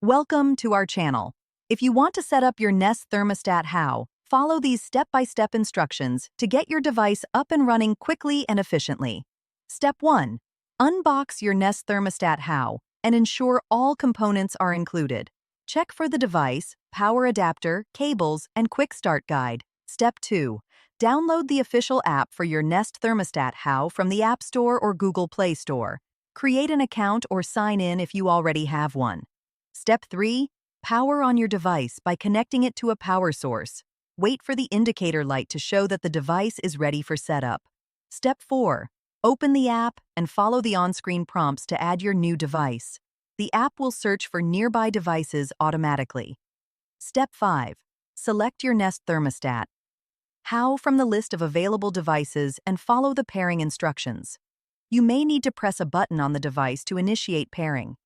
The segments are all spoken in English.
Welcome to our channel. If you want to set up your Nest thermostat how, follow these step-by-step instructions to get your device up and running quickly and efficiently. Step 1. Unbox your Nest thermostat how and ensure all components are included. Check for the device, power adapter, cables, and quick start guide. Step 2. Download the official app for your Nest thermostat how from the App Store or Google Play Store. Create an account or sign in if you already have one. Step 3. Power on your device by connecting it to a power source. Wait for the indicator light to show that the device is ready for setup. Step 4. Open the app and follow the on-screen prompts to add your new device. The app will search for nearby devices automatically. Step 5. Select your Nest thermostat how from the list of available devices and follow the pairing instructions. You may need to press a button on the device to initiate pairing.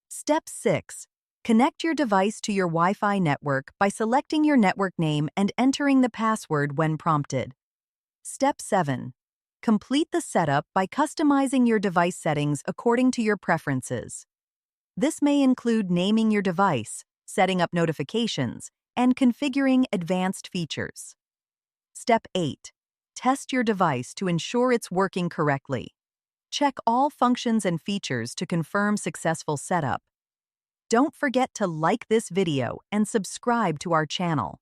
Step 6. Connect your device to your Wi-Fi network by selecting your network name and entering the password when prompted. Step 7. Complete the setup by customizing your device settings according to your preferences. This may include naming your device, setting up notifications, and configuring advanced features. Step 8. Test your device to ensure it's working correctly. Check all functions and features to confirm successful setup. Don't forget to like this video and subscribe to our channel.